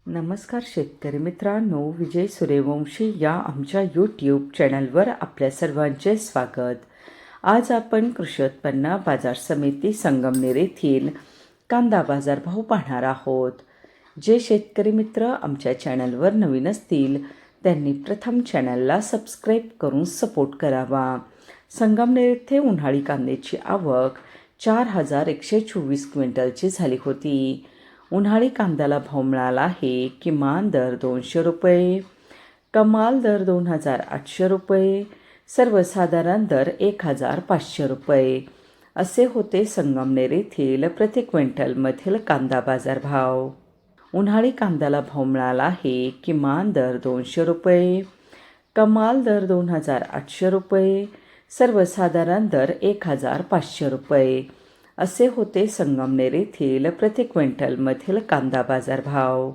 नमस्कार शेतकरी मित्रांनो, विजय सूर्यवंशी या आमच्या यूट्यूब चॅनलवर आपल्या सर्वांचे स्वागत. आज आपण कृषी उत्पन्न बाजार समिती संगमनेर येथील कांदा बाजारभाव पाहणार आहोत. जे शेतकरी मित्र आमच्या चॅनलवर नवीन असतील त्यांनी प्रथम चॅनलला सबस्क्राईब करून सपोर्ट करावा. संगमनेर येथे उन्हाळी कांद्याची आवक 4,124 क्विंटलची झाली होती. उन्हाळी कांद्याला भाव मिळाला आहे. किमान दर 200 रुपये, कमाल दर 2,800 रुपये, सर्वसाधारण दर 1,500 रुपये असे होते संगमनेर येथील प्रति क्विंटलमधील कांदा बाजारभाव. उन्हाळी कांद्याला भाव मिळाला आहे. किमान दर 200 रुपये, कमाल दर 2,800 रुपये, सर्वसाधारण दर 1,500 रुपये असे होते संगमनेर येथील प्रति क्विंटलमधील कांदा बाजारभाव.